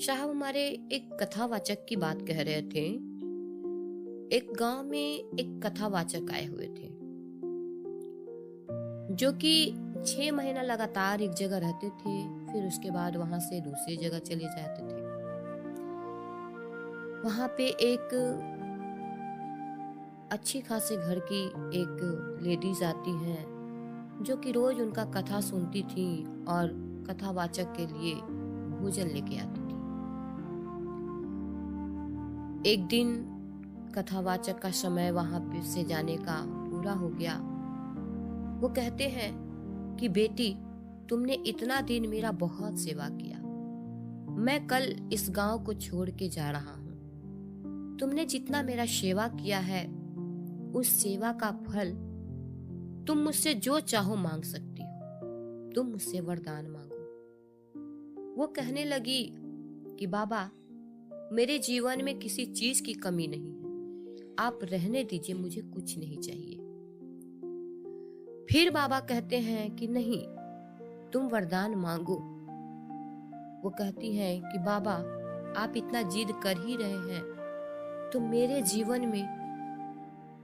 साहब हमारे एक कथावाचक की बात कह रहे थे। एक गांव में एक कथावाचक आए हुए थे जो कि 6 महीना लगातार एक जगह रहते थे, फिर उसके बाद वहां से दूसरी जगह चले जाते थे। वहां पे एक अच्छी खासे घर की एक लेडीज आती हैं जो कि रोज उनका कथा सुनती थी और कथावाचक के लिए भोजन लेके आती थी। एक दिन कथावाचक का समय वहां पे से जाने का पूरा हो गया। वो कहते हैं कि बेटी, तुमने इतना दिन मेरा बहुत सेवा किया, मैं कल इस गांव को छोड़ के जा रहा हूँ। तुमने जितना मेरा सेवा किया है उस सेवा का फल तुम मुझसे जो चाहो मांग सकती हो, तुम मुझसे वरदान मांगो। वो कहने लगी कि बाबा, मेरे जीवन में किसी चीज की कमी नहीं है, आप रहने दीजिए, मुझे कुछ नहीं चाहिए। फिर बाबा कहते हैं कि नहीं, तुम वरदान मांगो। वो कहती हैं कि बाबा, आप इतना जिद कर ही रहे हैं तो मेरे जीवन में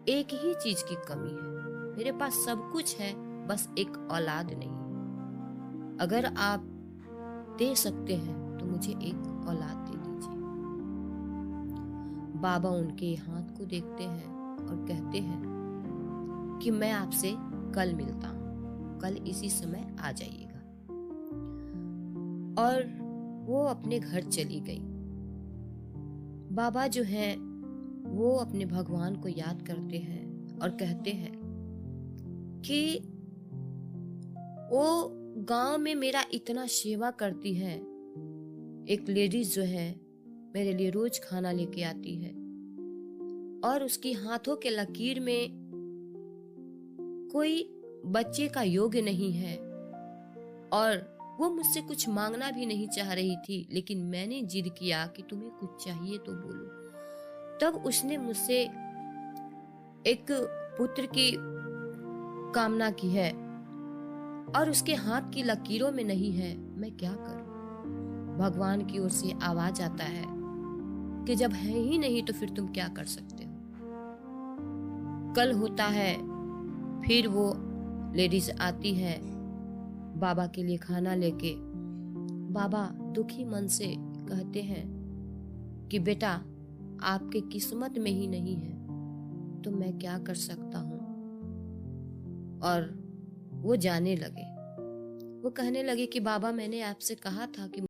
एक ही चीज की कमी है। मेरे पास सब कुछ है, बस एक औलाद नहीं। अगर आप दे सकते हैं तो मुझे एक औलाद दे दीजिए। बाबा उनके हाथ को देखते हैं और कहते हैं कि मैं आपसे कल मिलता हूँ, कल इसी समय आ जाइएगा। और वो अपने घर चली गई। बाबा जो हैं वो अपने भगवान को याद करते हैं और कहते हैं कि वो गांव में मेरा इतना सेवा करती है। एक लेडीज जो है मेरे लिए रोज खाना लेके आती है और उसकी हाथों के लकीर में कोई बच्चे का योग्य नहीं है और वो मुझसे कुछ मांगना भी नहीं चाह रही थी, लेकिन मैंने जिद किया कि तुम्हें कुछ चाहिए तो बोलो। तब उसने मुझसे एक पुत्र की कामना की है और उसके हाथ की लकीरों में नहीं है। मैं क्या करूं? भगवान की ओर से आवाज आता है कि जब है ही नहीं तो फिर तुम क्या कर सकते हो। कल होता है, फिर वो लेडीज आती है बाबा के लिए खाना लेके। बाबा दुखी मन से कहते हैं कि बेटा, आपके किस्मत में ही नहीं है तो मैं क्या कर सकता हूँ। और वो जाने लगे। वो कहने लगे कि बाबा, मैंने आपसे कहा था कि